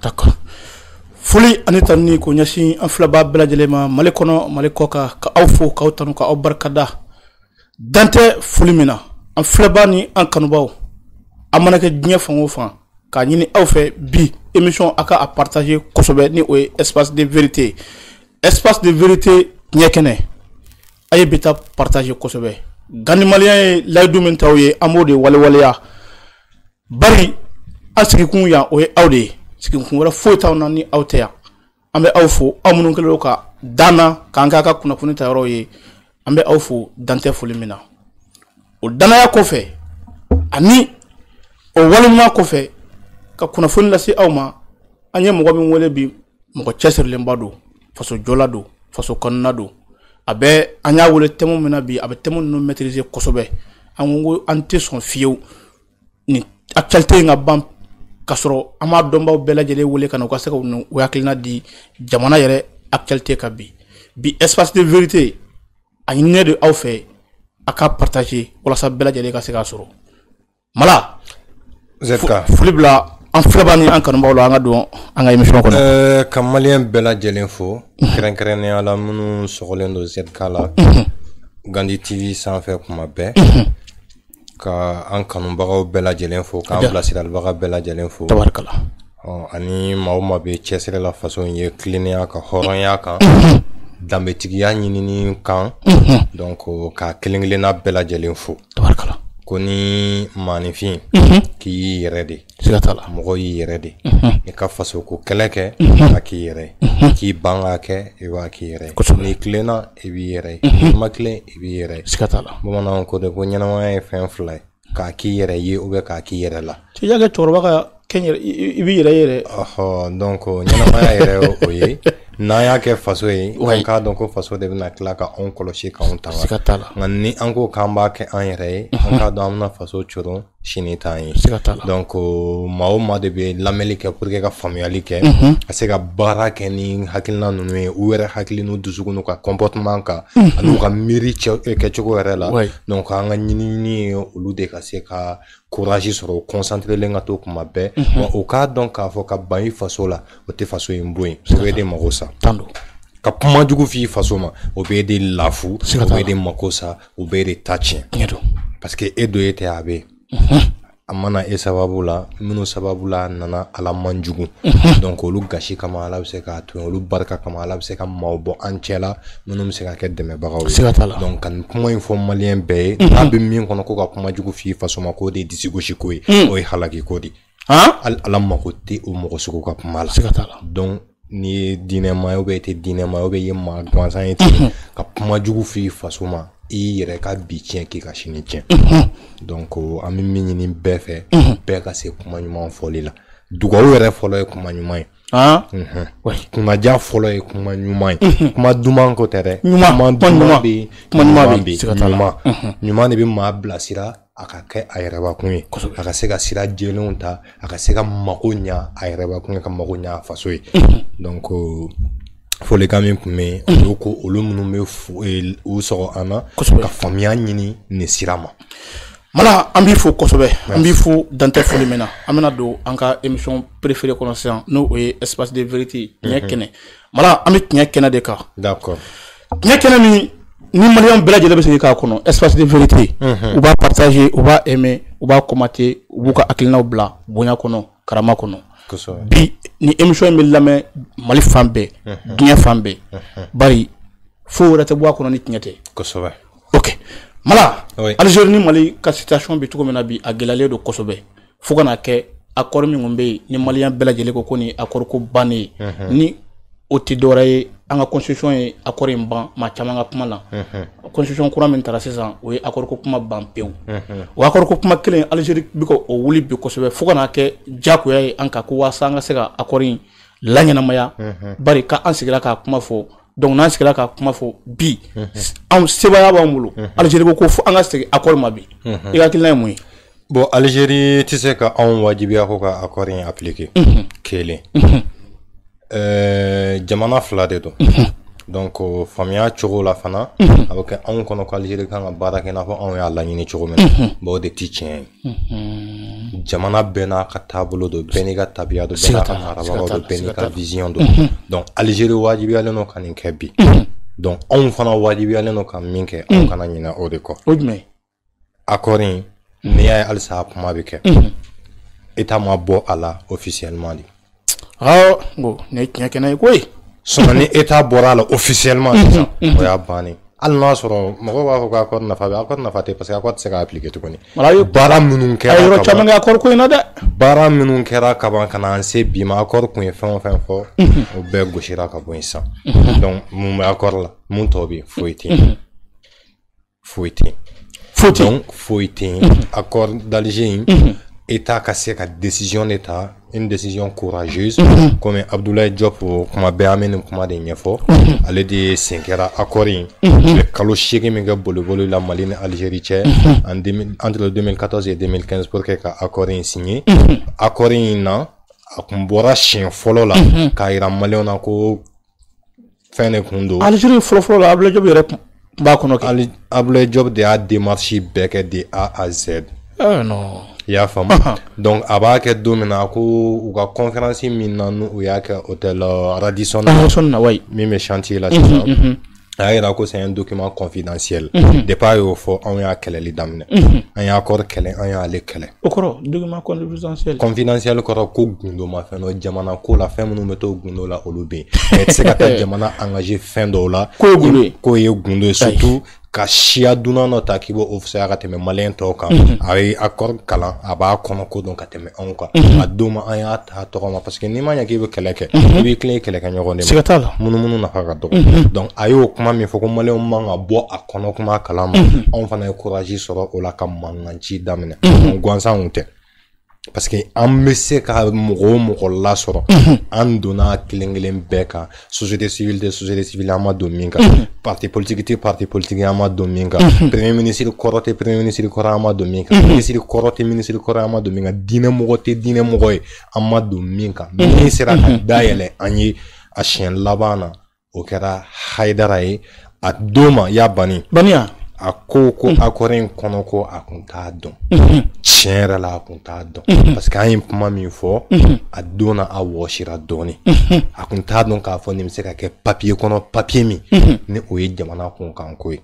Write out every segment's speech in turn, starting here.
D'accord. Foli ani tanni ko ɲɛsin an filaba bɛɛ lajɛlen ma Mali kɔnɔ Mali kɔ kan ka aw fo k'aw tanu k'aw barikada dantɛ foli min na an filaba ni an kanubaw a mana kɛ diɲɛ fan o fan k'a ɲini aw fɛ bi émission a ka a partager kosɛbɛ ni o ye espace de vérité ɲɛ kɛnɛ a ye bi ta partager kosɛbɛ gani malien ye layidu min t'aw ye an b'o de walewaleya bari an sigikun yan o ye aw de ye sigikun wɛrɛ foyi t'aw na ni aw tɛ yan an bɛ aw fo aw minnu kɛlen don ka danna k'an k'a ka kunnafoni ta yɔrɔ ye an bɛ aw fo dantɛ foli min na o danaya kɔfɛ ani o waleɲuman kɔfɛ ka kunnafoni lase aw ma an ye mɔgɔ min wele bi mɔgɔ cɛsirilenba don faso jɔla don faso kɔnɔna don a bɛ an y'a wele thème min na bi a bɛ thème ninnu maîtriser kosɛbɛ an ko an tɛ sɔn fiyewu ni actualité in ka ban ka sɔrɔ an m'a dɔnbaw bɛɛ lajɛlen wele ka na u ka se ka u hakilina di jamana yɛrɛ actualité kan bi espace de vérité a ɲininen de aw fɛ a ka partager walasa bɛɛ lajɛlen ka se k'a sɔrɔ Mala foli bila an filɛba ni an kanubaw la an ka don an ka émission kɔnɔ ka malien bɛɛ lajɛlen fo kɛrɛnkɛrɛnnenya la minnu sɔgɔlen don ZK la Gandi TV sanfɛ kuma bɛɛ ka an kanubagaw bɛɛ lajɛlen fo k'an bilasiralibaga bɛɛ lajɛlen fo tabarikala ani maa o maa bɛ cɛsiri la façon ye tilennenya kan hɔrɔnya kan danbetigiya ɲinini kan donc ka kelen kelenna bɛɛ lajɛlen fo tabarikala ko ni maanifin k'i y'i yɛrɛ de mɔgɔ y'i yɛrɛ de i ka faso ko kɛlɛ kɛ a k'i yɛrɛ k'i ban k'a kɛ i b'a k'i yɛrɛ n'i tilenna i b'i yɛrɛ n'i ma tilen i b'i yɛrɛ bamananw ko de ko ɲɛnamaya ye fɛn fila ye k'a k'i yɛrɛ ye ou bien k'a k'i yɛrɛ la i y'a kɛ cɛkɔrɔba ka kɛn i b'i yɛrɛ yɛrɛ donc ɲɛnamaya yɛrɛ o ye n'an y'a kɛ faso ye an k'a dɔn ko faso de bɛna tila ka anw kɔlɔsi k'anw tanga nka ni an ko k'an b'a kɛ an yɛrɛ ye an k'a dɔn an bɛna faso coron sini t'an ye donc maa o maa de bɛ lamɛnli kɛ pour que ka faamuyali kɛ ka se ka baara kɛ ni hakilina ninnu ye u yɛrɛ hakili n'u dusukun n'u ka comportement kan ani u ka miiri kɛcogo yɛrɛ la donc an ka ɲinini ye olu de ka se ka courage sɔrɔ u concentrelen ka to kuma bɛɛ wa u k'a dɔn k'a fɔ ka ban i faso la o tɛ faso in bon ye o bɛ de mago sa ka kuma jugu f'i faso ma o bɛ de lafu o bɛ de mako sa o bɛ de ta tiɲɛ parce que e do e tɛ a bɛ a mana e sababu la minnu sababu la nana ala man jugu donc olu gasi kama ala bɛ se k'a to yen olu barika kama ala bɛ se ka maaw bɔ an cɛ la minnu bɛ se ka kɛ dɛmɛbagaw ye donc ka nin kuma in fɔ maliyɛn bɛɛ ye n'a bɛ min kɔnɔ ko ka kuma jugu f'i faso ma k'o de ye disi gosi ko ye o ye halaki ko de ala mako tɛ o mɔgɔ sugu ka kuma la donc ni ye diinɛma ye ou bien i tɛ diinɛma ye ou bien i ye maa gansan ye ten ka kuma jugu f'i faso ma i yɛrɛ ka bi tiɲɛ k'i ka sini tiɲɛ donc an bɛ min ɲini bɛɛ fɛ bɛɛ ka se kuma ɲuman fɔli la dugawu yɛrɛ fɔlɔ ye kuma ɲuman ye kunnaja fɔlɔ ye kuma ɲuman ye kuma duman ko tɛ dɛ kuma duman bɛ ɲuman de bɛ maa bilasira a ka kɛ a yɛrɛbakun ye a ka se ka sira jɛlenw ta a ka se ka mago ɲa a yɛrɛbakun ye ka mago ɲa a faso ye donc folikan min tun bɛ olu ko olu minnu bɛ u sɔgɔ an na ka faamuya ɲini nin sira ma Mala an b'i fo kosɛbɛ an b'i fo dantɛ foli min na an bɛna don an ka émission préférée kɔnɔ sisan n'o ye espace de vérité tiɲɛ kɛnɛ Mala an bɛ tiɲɛ kɛnɛ de kan d'accord tiɲɛ kɛnɛ min ni maliyɛn bɛɛ lajɛlen bɛ se k'a kɔnɔ espace de vérité u b'a partager u b'a aimer u b'a commenter u b'u ka hakilinaw bila bonya kɔnɔ karama kɔnɔ bi ni émission in bɛ lamɛn Mali fan bɛɛ diɲɛ fan bɛɛ bari fo wɛrɛ tɛ bɔ a kɔnɔ ni tiɲɛ tɛ kosɛbɛ ok Mala Algérie ni Mali ka situation bɛ cogo min na bi a gɛlɛyalen don kosɛbɛ fo ka n'a kɛ accord min kun bɛ yen ni maliyɛn bɛɛ lajɛlen ko ni accord ko bannen ni o tɛ dɔwɛrɛ ye an ka constitution ye accord in ban maa caman ka kuma la constitution kura min taara sisan o ye accord ko kuma ban pewu o accord ko kuma kelen Algérie bɛ ka o wuli bi kosɛbɛ fo ka n'a kɛ diyagoya ye an kan ko walasa an ka se ka accord in laɲɛnamaya bari ka an sigira k'a kuma fɔ donc n'an sigira k'a kuma fɔ bi anw sebaaya b'an bolo Algérie ko fo an ka segin accord ma bi i ka hakilina ye mun ye bon Algérie tɛ se ka anw wajibiya ko ka accord in appliquer kelen jamana fila de don donc faamuya cogo la fana a bɛ kɛ anw kɔnɔ ko Algérie kan ka baara kɛ i n'a fɔ anw y'a laɲini cogo min na bon o de tɛ tiɲɛ ye jamana bɛɛ n'a ka taabolo don bɛɛ n'i ka tabiya don bɛɛ n'a ka marabagaw don bɛɛ n'i ka vision don donc Algérie wajibiyalen don ka nin kɛ bi donc anw fana wajibiyalen don ka min kɛ anw kana ɲinɛ o de kɔ o jumɛn accord in n'i y'a ye halisa a kuma bɛ kɛ état ma bɔ a la officiellement de ngo ne tiɲɛ kɛnɛ ye koyi sinon ni état bɔra a la officiellement sisan o y'a bannen hali n'a sɔrɔ mɔgɔw b'a fɔ ko accord nafa bɛ accord nafa tɛ parce que accord tɛ se ka appliquer tuguni baara minnu kɛra yɔrɔ caman kɛ accord ko in na dɛ baara minnu kɛra kaban ka na an se bi ma accord kun ye fɛn o fɛn fɔ o bɛɛ gosira ka bɔ yen sisan donc mun bɛ accord la mun tɔ bɛ yen foyi tɛ yen foyi tɛ yen donc foyi tɛ yen accord d'Alger état ka se ka décision de ta une décision courageuse comme Abdoulaye Diop kuma bɛɛ an bɛ nin kuma de ɲɛfɔ ale de sen kɛra accord in kalo 8 min kɛ boliboli la Mali ni Algérie cɛ entre 2014 et 2015 pour que ka accord in signé accord in na a kun bɔra siɲɛ fɔlɔ la k'a yira maliyɛnw na ko fɛn de kun don Algérie fɔlɔ la Abdoulaye Diop yɛrɛ b'a kɔnɔ kɛ Abdoulaye Diop de y'a démarche bɛɛ kɛ de A à Z non i y'a faamu donc a b'a kɛ don min na ko u ka conférence min na n'u y'a kɛ hôtel Radisson na min bɛ chantier la sisan a y'a yira ko c'est un document confidentiel depuis a y'o fɔ anw y'a kɛlɛli daminɛ an y'a accord kɛlɛ an y'ale kɛlɛ o kɔrɔ document confidentiel kɔrɔ ko gundo ma fɛn dɔ jamana ko la fɛn minnu bɛ to gundo la olu bɛ yen mais tɛ se ka taa jamana engagé fɛn dɔw la k'o ye gundo ye surtout ka siya dunan dɔ ta k'i b'o fisaya ka tɛmɛ maliyɛn tɔw kan a ye accord kalan a b'a kɔnɔ ko dɔn ka tɛmɛ anw kan a don ma an y'a ta tɔgɔ ma parce que n'i ma ɲɛ k'i bɛ kɛlɛ kɛ i b'i tilen kɛlɛkɛ ɲɔgɔn de ma munumunu nafa ka dɔgɔ donc a y'o kuma min fɔ ko maliyɛnw man ka bɔ a kɔnɔ kuma kalan ma anw fana ye courage sɔrɔ o la ka mankan ci daminɛ gansanw tɛ parce que an bɛ se ka mɔgɔ o mɔgɔ lasɔrɔ an donna kelen kelen bɛɛ kan société civile an ma don min kan parti politique an ma don min kan premier ministre kɔrɔ tɛ premier ministre kɔrɔ an ma don min kan ministre kɔrɔ tɛ ministre kɔrɔ an ma don min kan diinɛmɔgɔ tɛ diinɛmɔgɔ ye an ma don min kan min sera ka dayɛlɛ an ye a siɲɛ laban na o kɛra Haidara ye a don ma y'a banni a ko accord in kɔnɔ ko a kun t'a dɔn tiɲɛ yɛrɛ la a kun t'a dɔn parce que an ye kuma min fɔ a don na a wɔsira dɔɔni a kun t'a dɔn k'a fɔ nin bɛ se ka kɛ papier kɔnɔ papier min ni o ye jamana kunkan ko ye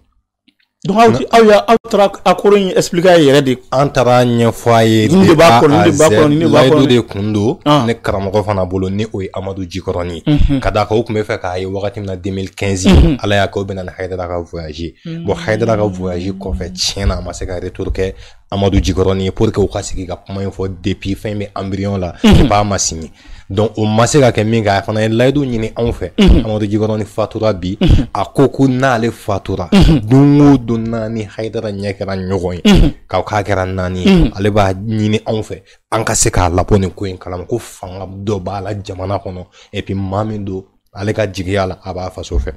donc aw taara accord in expliquer a yɛrɛ de an taara ɲɛfɔ a ye nin de b'a kɔnɔ layidu de kun don ne karamɔgɔ fana bolo ni o ye Amadu Jikɔrɔni ye ka d'a kan o tun bɛ fɛ k'a ye wagati min na 2015 ala y'a kɛ o bɛna ni Haidara ka voyage bon Haidara ka voyage kɔfɛ tiɲɛ na a ma se ka retour kɛ Amadu Jikɔrɔni ye pour que u ka sigi ka kuma in fɔ depuis fɛn bɛ embryon la depuis a ma signé donc o ma se ka kɛ min kɛ a fana ye layidu ɲini anw fɛ Amadu Jikɔrɔni fatura bi a ko n'ale fatura don o don n'a ni Haidara ɲɛ kɛra ɲɔgɔn ye k'a kɛra naani ye ale b'a ɲini anw fɛ an ka se k'a labɔ nin ko in kalama ko fanga dɔ b'a la jamana kɔnɔ et puis maa min don ale ka jigiya la a b'a faso fɛ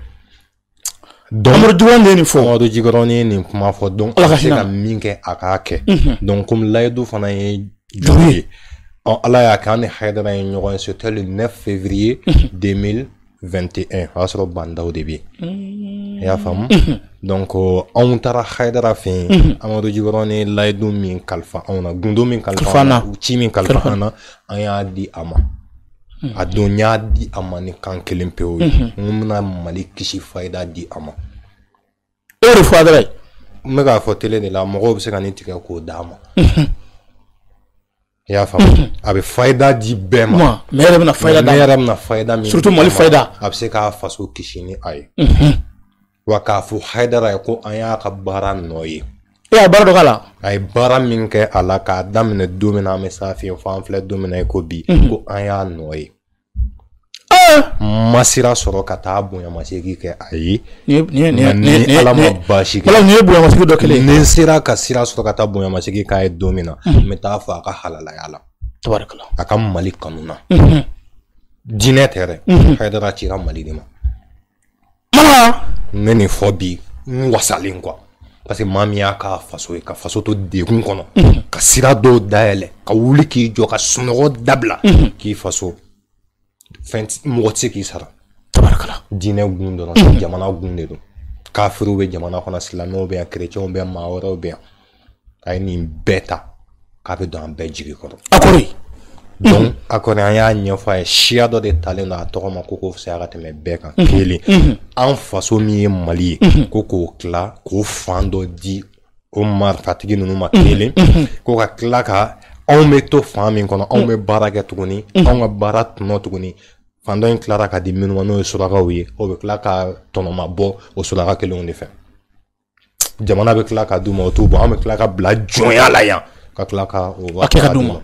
donc Amadu Jikɔrɔni ye nin kuma fɔ donc a ka se ka min kɛ a k'a kɛ donc comme layidu fana ye juru ye ala y'a kɛ an ni Haidara ye ɲɔgɔn ye c'était le 9 février 2021 o y'a sɔrɔ bandaw de bɛ yen i y'a faamu donc anw taara Haidara fɛ yen Amadu Jikɔrɔni layidu min kalifa anw na gundo min kalifa an na ci min kalifa an na an y'a di a ma a don y'a di a ma ni kan kelen pewu ye n bɛna Mali kisi fayida di a ma e de fɔ Haidara ye n bɛ k'a fɔ télé de la mɔgɔw bɛ se ka nin tigɛ k'o d'a ma i y'a faamu a bɛ fayida di bɛɛ ma mais yɛrɛ bɛna fayida d'a ma ne yɛrɛ bɛna fayida min surtout Mali fayida a bɛ se k'a faso kisi ni a ye wa k'a fɔ Haidara ye ko an y'a ka baara nɔ ye e y'a baara dɔ k'a la a ye baara min kɛ a la k'a daminɛ don min na an bɛ s'a fɛ yen fo an filɛ don min na ko bi ko an y'a nɔ ye ma sira sɔrɔ ka taa bonyamasegin kɛ a ye ni ala ma baasi kɛ nin ye bonyamasegin dɔ kelen ni sera ka sira sɔrɔ ka taa bonyamasegin k'a ye don min na n bɛ taa fɔ a ka halalaya la tabarakala a ka Mali kanu na diinɛ tɛ dɛ Haidara cira Mali de ma n bɛ nin fɔ bi n wasalen quoi parce que maa min y'a ka faso ye ka faso to degun kɔnɔ ka sira dɔw dayɛlɛ ka wuli k'i jɔ ka sunɔgɔ dabila k'i faso fɛn mɔgɔ tɛ se k'i sara tabarakala diinɛ gun dɔrɔn jamana gun de don kafiriw bɛ jamana kɔnɔ silamɛw bɛ yan chrétienw bɛ yan maa wɛrɛw bɛ yan a ye nin bɛɛ ta k'a bɛ don an bɛɛ jigi kɔrɔ. Accord. Donc accord an y'a ɲɛfɔ a ye siya dɔ de talen don a tɔgɔ ma ko fisaya ka tɛmɛ bɛɛ kan kelen an faso min ye Mali ye ko k'o tila k'o fan dɔ di o marifatigi ninnu ma kelen ko ka tila ka anw bɛ to fan min kɔnɔ anw bɛ baara kɛ tuguni anw ka baara tɔnɔ tuguni fan dɔ in tilara ka di minnu ma n'o ye surakaw ye o bɛ tila ka tɔnɔma bɔ o suraka kelenw de fɛ jamana bɛ tila ka d'u ma o t'u bɔ an bɛ tila ka bila jɔnya la yan ka tila ka o kɛ ka d'u ma.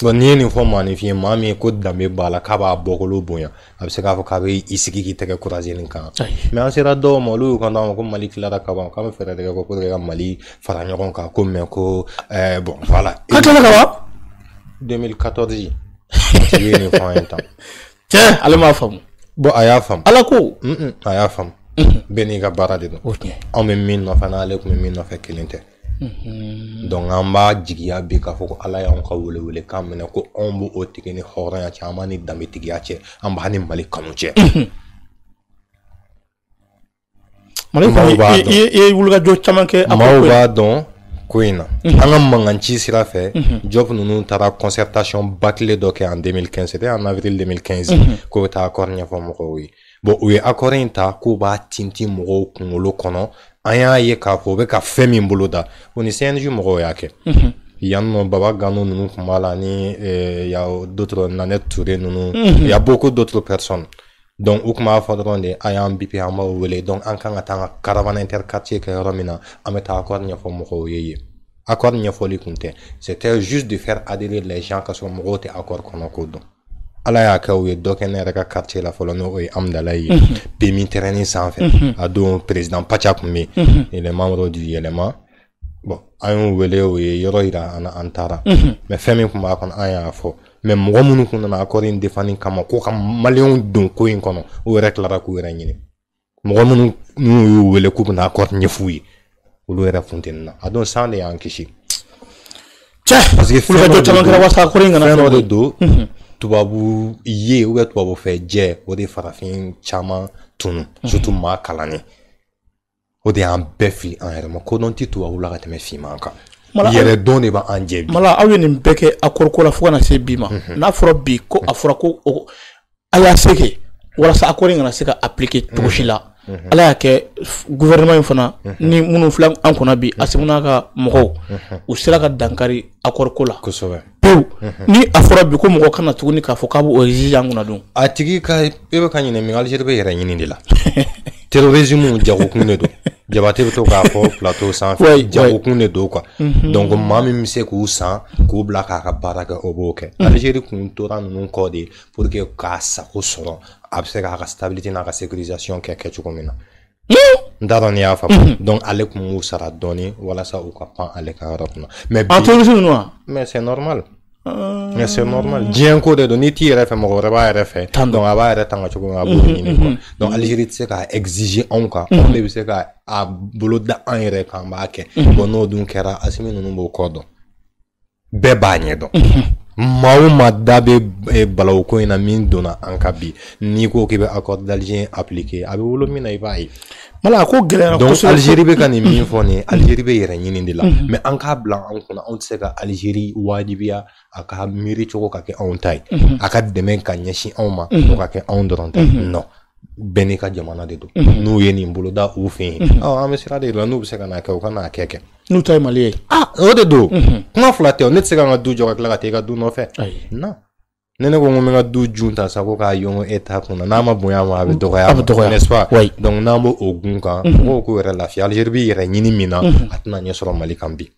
Bon n'i ye nin fɔ maanifin maa min ko danbe b'a la k'a b'a bɔkolo bonya a bɛ se k'a fɔ k'a bɛ i sigi k'i tɛgɛ courage nin kan mais an sera dɔw ma olu y'u kan ma ko Mali tilara ka ban k'an bɛ fɛɛrɛ tigɛ ko pour que ka Mali fara ɲɔgɔn kan ko mais ko bon voilà. Ka tila ka ban 2014 i ye nin fɔ an ye tan. Cɛ ale m'a faamu. Bon a y'a faamu. Ala ko. A y'a faamu. Bɛɛ n'i ka baara de don. Anw bɛ min nɔfɛ n'ale tun bɛ min nɔfɛ kelen tɛ. Donc an b'a jigiya bi k'a fɔ ko Ala y'anw ka wele kan minɛ ko anw b'o o tigi ni hɔrɔnya cɛ an b'a ni danbetigiya cɛ an b'a ni Mali kanu cɛ. Mali i ye wulikajɔ caman kɛ. Maaw b'a dɔn ko in na an ka mankanci sira fɛ Diop ninnu taara concertation bâclée dɔ kɛ en 2015 c'était en avril 2015 k'o bɛ taa accord ɲɛfɔ mɔgɔw ye. Bon u ye accord in ta k'u b'a tintin mɔgɔw kunkolo kɔnɔ an y'a ye k'a fɔ u bɛ ka fɛn min bolo da o ni CNJ mɔgɔw y'a kɛ yan nɔ Baba Gano ninnu tun b'a la ni y a d'autres Nanette Touré ninnu il y a beaucoup d'autres personnes donc u tun b'a fɔ dɔrɔn de a y'an BP an b'aw wele donc an kan ka taa an ka caravane interquartier kɛ yɔrɔ min na an bɛ taa accord ɲɛfɔ mɔgɔw ye yen accord ɲɛfɔli kun tɛ c'était juste de faire adhérer les gens ka sɔrɔ mɔgɔw tɛ accord kɔnɔ ko dɔn Ala y'a kɛ u ye dɔ kɛ ne yɛrɛ ka quartier la fɔlɔ n'o ye Amdala ye PMI terrain sanfɛ a don président Pacha kun bɛ yen et les membres du yɛlɛma bon an y'u wele u ye yɔrɔ yira an na an taara mais fɛn min kun b'a kɔnɔ an y'a fɔ mais mɔgɔ minnu kun nana accord in défendre kama ko ka maliyɛnw don ko in kɔnɔ u yɛrɛ tilara k'u yɛrɛ ɲini mɔgɔ minnu y'u wele k'u bɛna accord ɲɛf'u ye olu yɛrɛ funteni na a don san de y'an kisi parce que fɛn dɔ de don tubabu ye ou bien tubabu fɛ jɛ o de farafin caman tunu surtout maa kalannen o de y'an bɛɛ fili an yɛrɛ ma ko dɔn tɛ tubabu la ka tɛmɛ finman kan yɛrɛ dɔn de b'an jɛ bi. Mala aw ye nin bɛɛ kɛ accord ko la fo ka na se bi ma n'a fɔra bi ko a fɔra ko a y'a se kɛ walasa accord in kana se ka appliquer cogo si la Ala y'a kɛ gouvernement in fana ni minnu filɛ an kunna bi Asimu ka mɔgɔw u sera ka dankari accord ko la kosɛbɛ pewu ni a fɔra bi ko mɔgɔ kana tuguni k'a fɔ k'a b'o exige an kunna dun a tigi ka e bɛ ka ɲinɛ min Algérie bɛ yɛrɛ ɲini de la terrorisme jagokun de don Jabate bɛ to k'a fɔ plateau sanfɛ jagokun de don quoi donc maa min bɛ se k'u san k'u bila k'a ka baara kɛ o b'o kɛ Algérie kun tora ninnu kɔ de pour que k'a sago sɔrɔ a bɛ se k'a ka stabilité n'a ka sécurisation kɛ cogo min na n t'a dɔn n'i y'a faamu donc ale kun b'u sara dɔɔni walasa u ka pan ale ka yɔrɔ kunna mais mais c'est normal mais c'est normal diɲɛ ko de don n'i t'i yɛrɛ fɛ mɔgɔ wɛrɛ b'a yɛrɛ fɛ donc a b'a yɛrɛ tanga cogo min a b'o ɲini quoi donc Algérie tɛ se k'a exiger anw kan anw de bɛ se ka a bolo da an yɛrɛ kan b'a kɛ bon n'o dun kɛra Asimi ninnu b'o kɔ dɔn bɛɛ b'a ɲɛ dɔn maa o maa da bɛ balawu ko in na min donna an ka bi n'i ko k'i bɛ accord d'Alger appliquer a bɛ wolo min na i b'a ye Mala ko gɛlɛyara donc Algérie bɛ ka nin min fɔ nin Algérie bɛ yɛrɛ ɲini de la mais an k'a bila an kunna anw tɛ se ka Algérie wajibiya a ka miiri cogo ka kɛ anw ta ye a ka dɛmɛ ka ɲɛsin anw ma o ka kɛ anw dɔrɔn ta non bɛɛ n'i ka jamana de don n'u ye nin boloda u fɛ yen an bɛ sira de la n'u bɛ se ka n'a kɛ u ka n'a kɛ n'u ta ye Mali ye o de don kuma fila tɛ o ne tɛ se ka n ka du jɔ ka tila ka taa i ka du nɔfɛ non ne ko n ko n bɛ n ka du jun ta sa ko k'a yɔngɔ e ta kunna n'a ma bonya ma a bɛ dɔgɔya n'est-ce pas donc n'an b'o o gun kan mɔgɔw k'u yɛrɛ lafiya Algérie bɛ yɛrɛ ɲini min na a tɛna ɲɛ sɔrɔ Mali kan bi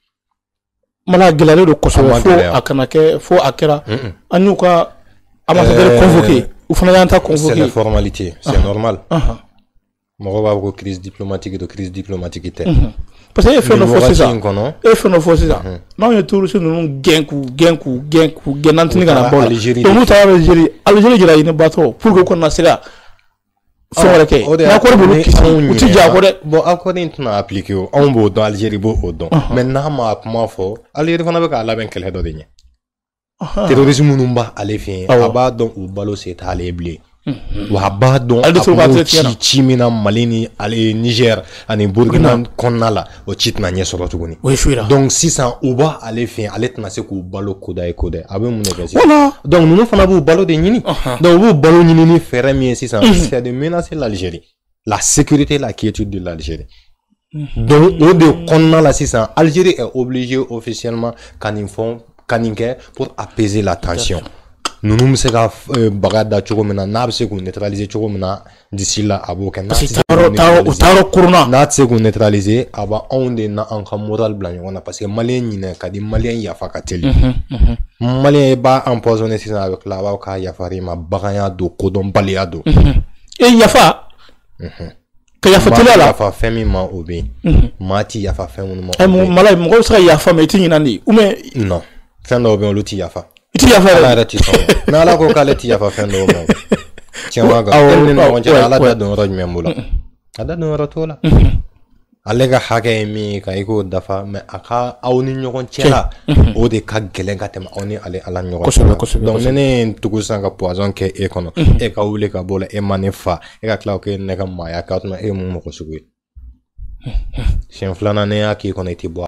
Mala gɛlɛyalen don kosɛbɛ fo a kana kɛ fo a kɛra an y'u ka ambassadeur convoqué u fana y'an ta convoqué c'est la formalité c'est normal mɔgɔw b'a fɔ ko crise diplomatique don crise diplomatique tɛ parce que e fɛn dɔ fɔ sisan n'anw ye terroriste ninnu gɛn nantini ka na bɔ la donc n'u taara Algérie jira ɲini batɔ pour que u kana se ka fɛn wɛrɛ kɛ n'accord b'olu kisi u ti jɛ a kɔ dɛ bon accord in tɛna appliquer o anw b'o dɔn Algérie b'o dɔn mais n'a ma kuma fɔ Algérie fana bɛ k'a labɛn kɛlɛ dɔ de ɲɛ terrorisme minnu b'ale fɛ yen a b'a dɔn u balo se t'ale bilen wa ba dɔn a ci min na Mali ni Niger ani Burkina kɔnɔna la o ci tɛna ɲɛ sɔrɔ tuguni donc sisan u b'a ale fɛ ale tɛna se k'u balo koda ye koda a bɛ mun de kɛ sisan donc ninnu fana b'u balo de ɲini donc u b'u balo ɲini ni fɛɛrɛ min ye sisan c'est de menacer l'Algérie la sécurité la quiétude de l'Algérie donc o de kɔnɔna la sisan Algérie est obligée officiellement ka nin kɛ pour apaiser la tension Nous bɛ se ka baga da cogo min na n'a bɛ se k'u neutraliser cogo min na d'ici là a b'o kɛ n'a tɛ se k'u neutraliser a b'a anw de na an ka moral bila ɲɔgɔn na parce que maliyɛn ɲinɛ ka di maliyɛn yafa ka teli maliyɛn b'a empoisonné sisan a bɛ tila a b'aw ka yafari ma baganya don kodɔnbaliya don yafa ka yafa teliya la yafa fɛn min ma o bɛ yen maa ti yafa fɛn minnu ma mɔgɔ bɛ se ka yafa mais i tɛ ɲinɛ de ou bien non fɛn dɔw bɛ yen olu ti yafa ti yafa ala ti sɔn mais ala ko k'ale ti yafa fɛn dɔw ma tiɲɛ ka ni ɲɔgɔn cɛ ala da don yɔrɔ jumɛn bolo a da don yɔrɔ t'o la ale ka hakɛ ye min ka i k'o dafa mais a ka aw ni ɲɔgɔn cɛ la o de ka gɛlɛn ka tɛmɛ aw ni ale ala ɲɔgɔn cɛ donc ne ye tugu san ka poison kɛ e kɔnɔ e ka wuli ka bɔ la e ma ne fa e ka tila k'e ne ka maaya k'a tuma e mun mɔgɔ sugu ye siɲɛ filanan ne y'a k'i kɔnɔ i tɛ bɔ